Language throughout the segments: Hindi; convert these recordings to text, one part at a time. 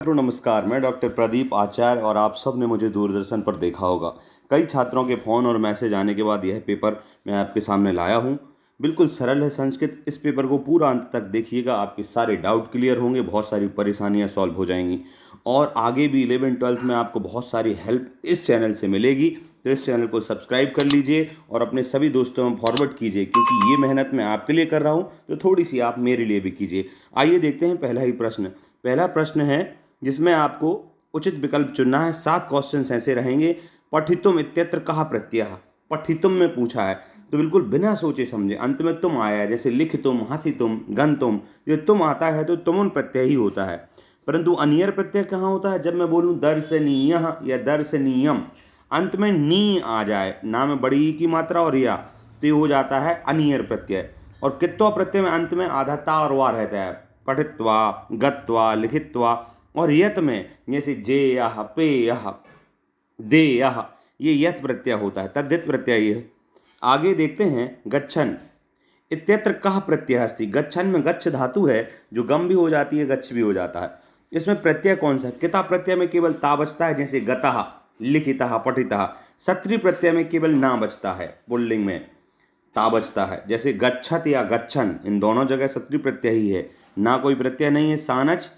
नमस्कार। मैं डॉक्टर प्रदीप आचार्य और आप सब ने मुझे दूरदर्शन पर देखा होगा। कई छात्रों के फ़ोन और मैसेज आने के बाद यह पेपर मैं आपके सामने लाया हूँ। बिल्कुल सरल है संस्कृत। इस पेपर को पूरा अंत तक देखिएगा, आपके सारे डाउट क्लियर होंगे, बहुत सारी परेशानियाँ सॉल्व हो जाएंगी और आगे भी 11-12 में आपको बहुत सारी हेल्प इस चैनल से मिलेगी। तो इस चैनल को सब्सक्राइब कर लीजिए और अपने सभी दोस्तों में फॉरवर्ड कीजिए, क्योंकि ये मेहनत मैं आपके लिए कर रहा हूँ तो थोड़ी सी आप मेरे लिए भी कीजिए। आइए देखते हैं पहला ही प्रश्न। पहला प्रश्न है जिसमें आपको उचित विकल्प चुनना है। 7 क्वेश्चंस ऐसे रहेंगे। पठितुम इत्यत्र कहा प्रत्यय, पठितुम में पूछा है तो बिल्कुल बिना सोचे समझे, अंत में तुम आया है, जैसे लिखितुम, हसितुम, गंतुम, ये तुम आता है तो तुमुन प्रत्यय ही होता है। परंतु अनियर प्रत्यय कहाँ होता है? जब मैं बोलूँ दर्शनीय या दर्शनीयम, अंत में नी आ जाए, ना में बड़ी ई की मात्रा और या, तो ये हो जाता है अनियर प्रत्यय। और कित्वा प्रत्यय में अंत में आधा ता और वा रहता है। पठित्वा, गत्वा, लिखित्वा। और यत में जैसे जे यह, पे यह, दे यह, ये यत प्रत्यय होता है, तद्धित प्रत्यय ये है। आगे देखते हैं गच्छन इत्यत्र कह प्रत्यय अस्ति। गच्छन में गच्छ धातु है जो गम भी हो जाती है, गच्छ भी हो जाता है। इसमें प्रत्यय कौन सा है? किता प्रत्यय में केवल ता बचता है, जैसे गतः, लिखितः, पठितः। सत्री प्रत्यय में केवल ना बचता है, पुल्लिंग में ता बचता है, जैसे गच्छत या गच्छन, इन दोनों जगह सत्री प्रत्यय ही है, ना कोई प्रत्यय नहीं है। सानच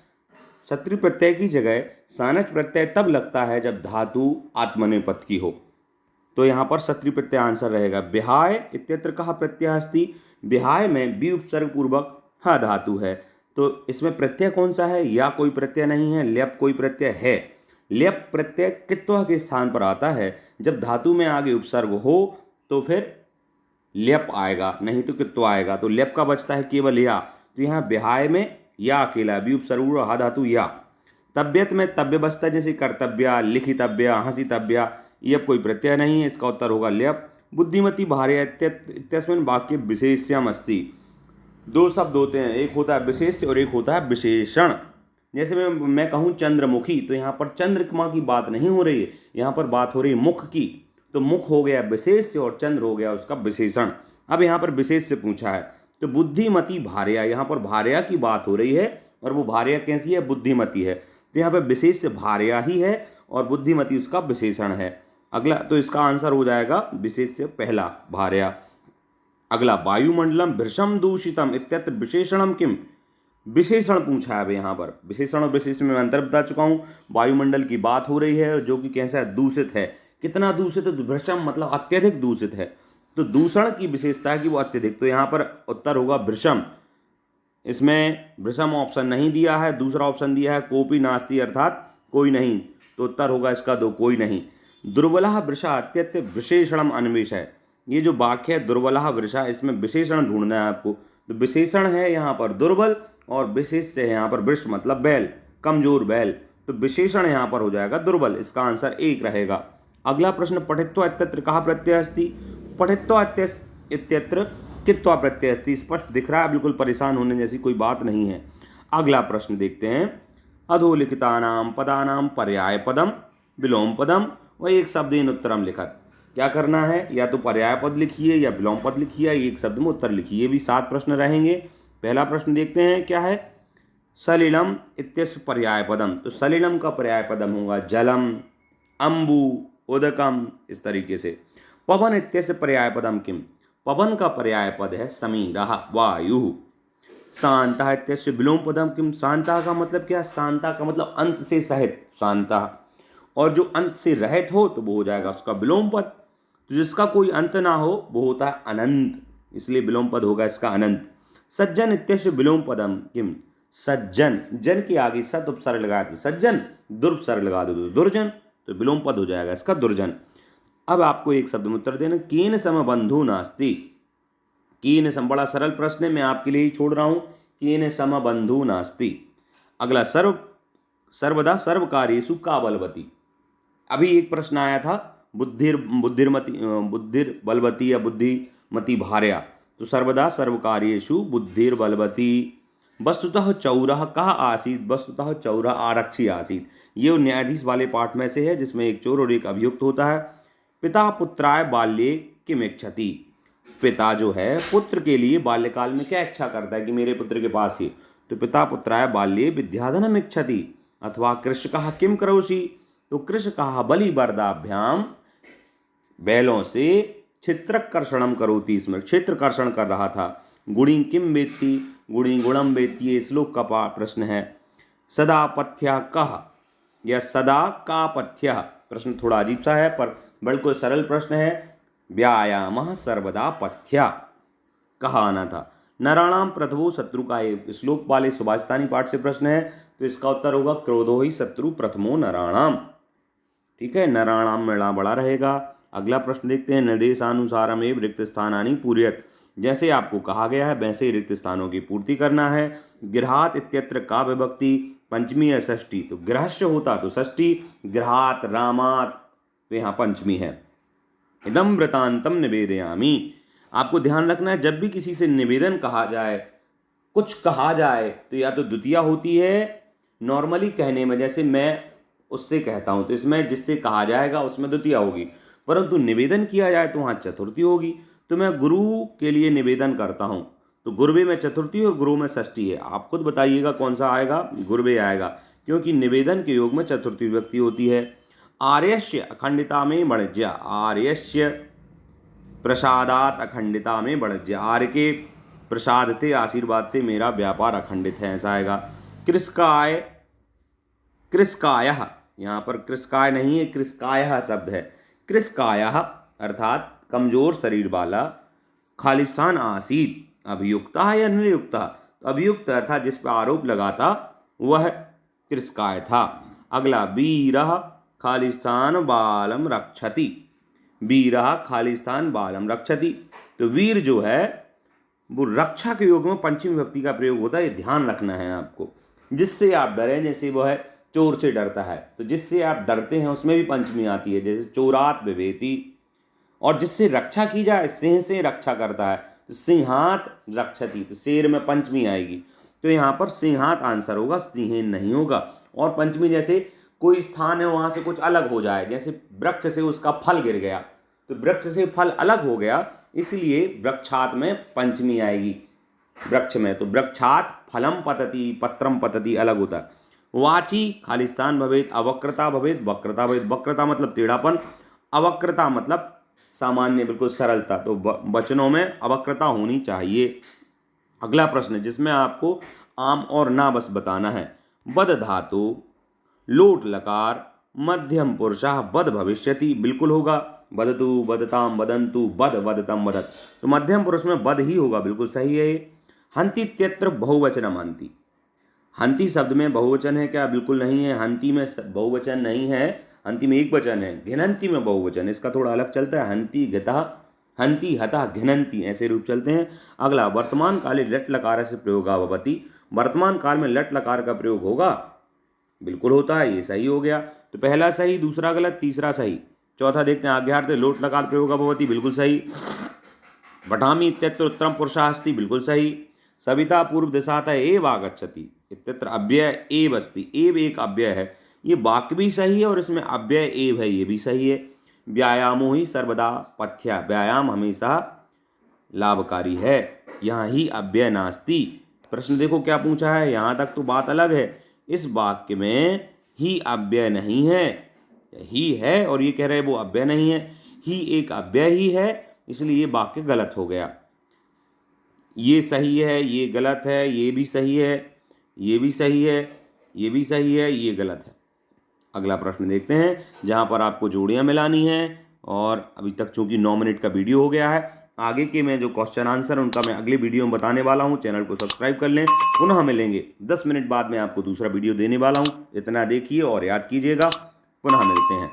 सत्री प्रत्यय की जगह सानच प्रत्यय तब लगता है जब धातु आत्मनेपद की हो, तो यहाँ पर सत्री प्रत्यय आंसर रहेगा। बिहाय इत्यत्र कहा प्रत्यय अस्ति। बिहाय में बी उपसर्ग पूर्वक ह धातु है, तो इसमें प्रत्यय कौन सा है? या कोई प्रत्यय नहीं है, ल्यप कोई प्रत्यय है। ल्यप प्रत्यय कित्वा के स्थान पर आता है। जब धातु में आगे उपसर्ग हो तो फिर ल्यप आएगा, नहीं तो कित्वा आएगा। तो ल्यप का बचता है केवल या, तो यहाँ बिहाय में या अकेला, बी उपसर्ग हा धातु या। तब्यत में तब्य बचता है, जैसे कर्तव्य, लिखितव्य, हंसितव्य, ये अब कोई प्रत्यय नहीं है, इसका उत्तर होगा ल्यप। बुद्धिमती भार्या इत्यस्मिन् वाक्य विशेष्यम अस्ति। 2 शब्द होते हैं, एक होता है विशेष्य और एक होता है विशेषण। जैसे मैं कहूँ चंद्रमुखी, तो यहाँ पर चंद्रमा की बात नहीं हो रही है, यहाँ पर बात हो रही है मुख की, तो मुख हो गया विशेष्य और चंद्र हो गया उसका विशेषण। अब यहाँ पर विशेष से पूछा है, तो बुद्धिमती भार्या, यहाँ पर भार्या की बात हो रही है और वो भार्या कैसी है? बुद्धिमती है, तो यहाँ पर विशेष भार्या ही है और बुद्धिमती उसका विशेषण है। अगला तो इसका आंसर हो जाएगा विशेष से पहला, भार्या। अगला वायुमंडलम भृशम दूषितम इत्यत्र विशेषणम किम। विशेषण पूछा है। अब यहाँ पर विशेषण और विशेष में अंतर बता चुका हूँ। वायुमंडल की बात हो रही है जो कि कैसा है? दूषित है। कितना दूषित है? तो भृशम मतलब अत्यधिक दूषित है, तो दूषण की विशेषता है कि वो अत्यधिक, तो यहाँ पर उत्तर होगा भृशम। इसमें भृशम ऑप्शन नहीं दिया है, दूसरा ऑप्शन दिया है कोपी नास्ति, अर्थात कोई नहीं, तो उत्तर होगा इसका 2, कोई नहीं। दुर्बलः वृषा इत्यत्र विशेषणम अन्वेष है। ये जो वाक्य है दुर्बलः वृषा, इसमें विशेषण ढूंढना है आपको, तो विशेषण है यहाँ पर दुर्बल और विशेष से है यहाँ पर वृष मतलब बैल, कमजोर बैल, तो विशेषण यहाँ पर हो जाएगा दुर्बल। इसका आंसर 1 रहेगा। अगला प्रश्न, पठित्वा इत्यत्र कहा प्रत्यय अस्ति। पठित्वा इत्यत्र कित्वा प्रत्यय अस्ति। स्पष्ट दिख रहा है, बिल्कुल परेशान होने जैसी कोई बात नहीं है। अगला प्रश्न देखते हैं, अधोलिखितानाम पदानाम पर्याय पदम विलोम पदम व एक शब्देन उत्तरम लिखत। क्या करना है? या तो पर्याय पद लिखिए या विलोम पद लिखिए, एक शब्द में उत्तर लिखिए। ये भी 7 प्रश्न रहेंगे। पहला प्रश्न देखते हैं क्या है। सलिलम इत्यस्य पर्याय पदम, तो सलिलम का पर्याय पदम होगा जलम, अम्बु, उदकम, इस तरीके से। पवन इत्यस्य पर्याय पदम किम। पवन का पर्याय पद है समीरः, वायु। शांता इत्यस्य विलोम पदम किम। शांता का मतलब क्या? शांता का मतलब अंत से सहित, शांता, और जो अंत से रहित हो तो वो हो जाएगा उसका विलोम पद। तो जिसका कोई अंत ना हो वो होता है अनंत, इसलिए विलोम पद होगा इसका अनंत। सज्जन इत्यस्य विलोम पदम किम। सज्जन, जन के आगे सत उपसर्ग लगा दो सज्जन, दुर्पसर्ग लगा दो तो दुर्जन, तो विलोम पद हो जाएगा इसका दुर्जन। अब आपको एक शब्द में उत्तर देना, केन सम बंधु नास्ति। केन सम, बड़ा सरल प्रश्न है, मैं आपके लिए ही छोड़ रहा हूँ। केन सम बंधु नास्ति। अगला, सर्वदा सर्वकार्येषु का बलवती। अभी एक प्रश्न आया था, बुद्धिर बलवती या बुद्धिमती भार्या, तो सर्वदा सर्वकार्येषु बुद्धिर बलवती। वस्तुतः चौरः कः आसीत्। वस्तुतः चौरः आरक्षी आसीत्। ये न्यायाधीश वाले पाठ में से है जिसमें एक चोर और एक अभियुक्त होता है। पिता पुत्राय बाल्ये किम इच्छति। पिता जो है पुत्र के लिए बाल्यकाल में क्या इच्छा करता है कि मेरे पुत्र के पास ही, तो पिता पुत्राय बाल्ये विद्याधनम इच्छति। अथवा कृषकः किम करोषि, तो कृषकः बलिवर्दाभ्याम, बैलों से क्षेत्रकर्षणम करोति, इसमें क्षेत्रकर्षण कर रहा था। गुणी किम वेत्ति, गुणी गुणम वेत्ति, ये श्लोक का प्रश्न है। सदा पथ्य कह, यह सदा का पथ्य, प्रश्न थोड़ा अजीब सा है पर बिल्कुल सरल प्रश्न है। व्यायामः सर्वदा पथ्य, कहा आना था। नराणाम प्रथमो शत्रु का, ये श्लोक वाले सुभाषितानी पाठ से प्रश्न है, तो इसका उत्तर होगा क्रोधो ही शत्रु प्रथमो नराणाम। ठीक है, नराणाम में बड़ा रहेगा। अगला प्रश्न देखते हैं। निर्देशानुसारमेव रिक्त स्थानानि पूरयत, जैसे आपको कहा गया है वैसे ही रिक्त स्थानों की पूर्ति करना है। गृहात इत्यत्र का विभक्ति पंचमी या षष्ठी, तो गृहस्य होता तो षष्ठी, गृहात रामात तो यहाँ पंचमी है। इदम वृतांतम निवेदयामि, आपको ध्यान रखना है जब भी किसी से निवेदन कहा जाए, कुछ कहा जाए, तो या तो द्वितीया होती है नॉर्मली कहने में, जैसे मैं उससे कहता हूँ तो इसमें जिससे कहा जाएगा उसमें द्वितीया होगी, परंतु निवेदन किया जाए तो वहाँ चतुर्थी होगी। तो मैं गुरु के लिए निवेदन करता हूँ, तो गुरुवे में चतुर्थी और गुरु में षष्ठी है। आप खुद बताइएगा कौन सा आएगा, गुरुवे आएगा, क्योंकि निवेदन के योग में चतुर्थी विभक्ति होती है। आर्यस्य अखंडिता में बणज्य, आर्यस्य प्रसादात अखंडिता में बणज्य, आर्य के प्रसाद थे, आशीर्वाद से मेरा व्यापार अखंडित है, ऐसा आएगा। कृषकाय, कृषकायः, यहाँ पर कृषकाय नहीं है, कृषकायः शब्द है। कृषकायः अर्थात कमजोर शरीर वाला, खालिस्तान आसीत, अभियुक्ता या नियुक्ता, तो अभियुक्त अर्थात जिस पर आरोप लगाता वह कृषकाय था। अगला वीरः खालिस्तान बालम रक्षति, वीरः खालिस्तान बालम रक्षति, तो वीर जो है वो रक्षा के योग में पंचमी विभक्ति का प्रयोग होता है, ये ध्यान रखना है आपको। जिससे आप डरें, जैसे वो है चोर से डरता है, तो जिससे आप डरते हैं उसमें भी पंचमी आती है, जैसे चोरात विभेति। और जिससे रक्षा की जाए, सिंह से रक्षा करता है तो सिंहात रक्षति, तो शेर में पंचमी आएगी, तो यहाँ पर सिंहात आंसर होगा, सिंहेन नहीं होगा। और पंचमी जैसे कोई स्थान है वहाँ से कुछ अलग हो जाए, जैसे वृक्ष से उसका फल गिर गया, तो वृक्ष से फल अलग हो गया, इसलिए वृक्षात में पंचमी आएगी। वृक्ष में तो वृक्षात फलम पतति, पत्रम पतति अलग होता है। वाची खालिस्तान भवेत, अवक्रता भवेत, वक्रता भवेत, वक्रता मतलब टेढ़ापन, अवक्रता मतलब सामान्य बिल्कुल सरलता, तो वचनों में अवक्रता होनी चाहिए। अगला प्रश्न जिसमें आपको आम और ना बस बताना है। बद धातु, लोट लकार, मध्यम पुरुषः बद भविष्यति, बिल्कुल होगा। बदतु, बदताम, बदंतु, बद, बदतम, बदत, तो मध्यम पुरुष में बद ही होगा, बिल्कुल सही है ये। हंति इत्यत्र बहुवचनम हंति, हंति शब्द में बहुवचन है क्या? बिल्कुल नहीं है, हंति में बहुवचन नहीं है, हंति में एक वचन है। घिनंती में बहुवचन, इसका थोड़ा अलग चलता है, हंति घितः, हंति हतः घिनंती, ऐसे रूप चलते हैं। अगला वर्तमान काले लट लकार से प्रयोगा भवति, वर्तमान काल में लट लकार का प्रयोग होगा, बिल्कुल होता है, ये सही हो गया। तो पहला सही, दूसरा गलत, तीसरा सही। चौथा देखते हैं आज्ञार्थे लोट लकार प्रयोगा भवति, बिल्कुल सही। पठामि इत्यत्र उत्तरम पुरुषः अस्ति, बिल्कुल सही। सविता पूर्व दिशातः एव आगच्छति इत्यत्र अव्यय एव अस्ति, एव एक अव्यय है, ये वाक्य भी सही है और इसमें अव्यय एव है, ये भी सही है। व्यायामो ही सर्वदा पथ्य, व्यायाम हमेशा लाभकारी है, यहाँ ही अव्यय नास्ति। प्रश्न देखो क्या पूछा है, यहाँ तक तो बात अलग है, इस वाक्य में ही अव्यय नहीं है, ही है और ये कह रहे हैं वो अव्यय नहीं है, ही एक अव्यय ही है, इसलिए ये वाक्य गलत हो गया। ये सही है, ये गलत है, ये भी सही है, ये भी सही है, ये भी सही है, ये गलत है। अगला प्रश्न देखते हैं जहाँ पर आपको जोड़ियाँ मिलानी हैं, और अभी तक चूंकि 9 मिनट का वीडियो हो गया है, आगे के मैं जो क्वेश्चन आंसर उनका मैं अगले वीडियो में बताने वाला हूँ। चैनल को सब्सक्राइब कर लें, पुनः मिलेंगे 10 मिनट बाद मैं आपको दूसरा वीडियो देने वाला हूँ, इतना देखिए और याद कीजिएगा, पुनः मिलते हैं।